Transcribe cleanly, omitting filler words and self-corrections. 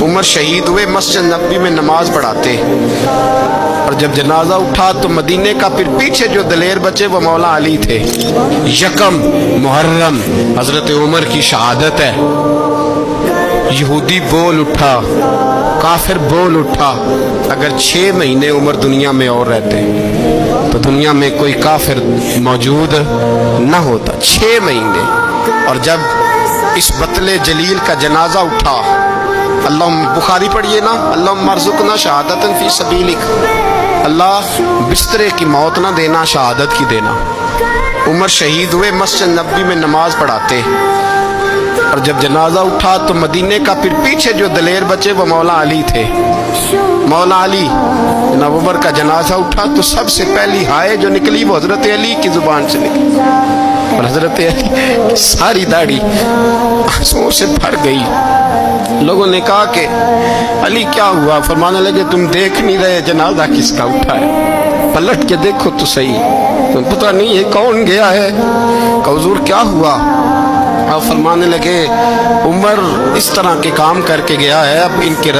उमर शहीद हुए, मस्जिद नबी में नमाज पढ़ाते, और जब जनाजा उठा तो मदीने का फिर पीछे जो दलेर बचे वो मौला अली थे। यकम मुहर्रम हजरत उमर की शहादत है। यहूदी बोल उठा, काफिर बोल उठा, अगर 6 महीने उमर दुनिया में और रहते तो दुनिया में कोई काफिर मौजूद न होता। 6 महीने। और जब इस बतले जलील का जनाजा उठा, अल्लाह बुखारी पढ़िए ना, अल्लाह मरजुकना शहादतन फी सबीलिक, अल्लाह बिस्तरे की मौत ना देना, शहादत की देना। उमर शहीद हुए, मस्जिद नबी में नमाज पढ़ाते, और जब जनाजा उठा तो मदीने का फिर पीछे जो दलेर बचे वो मौला अली थे। मौला अली जनाब उमर का जनाजा उठा तो सबसे पहली हाय जो निकली वो हजरत अली की जुबान से निकली, और हजरत अली की सारी दाढ़ी आंसुओं से भर गई। लोगों ने कहा कि अली क्या हुआ? फरमाने लगे तुम देख नहीं रहे जनाजा किसका उठा है? पलट के देखो तो सही, तुम पता नहीं है कौन गया है? हुजूर क्या हुआ? और फरमाने लगे उमर इस तरह के काम करके गया है, अब इनके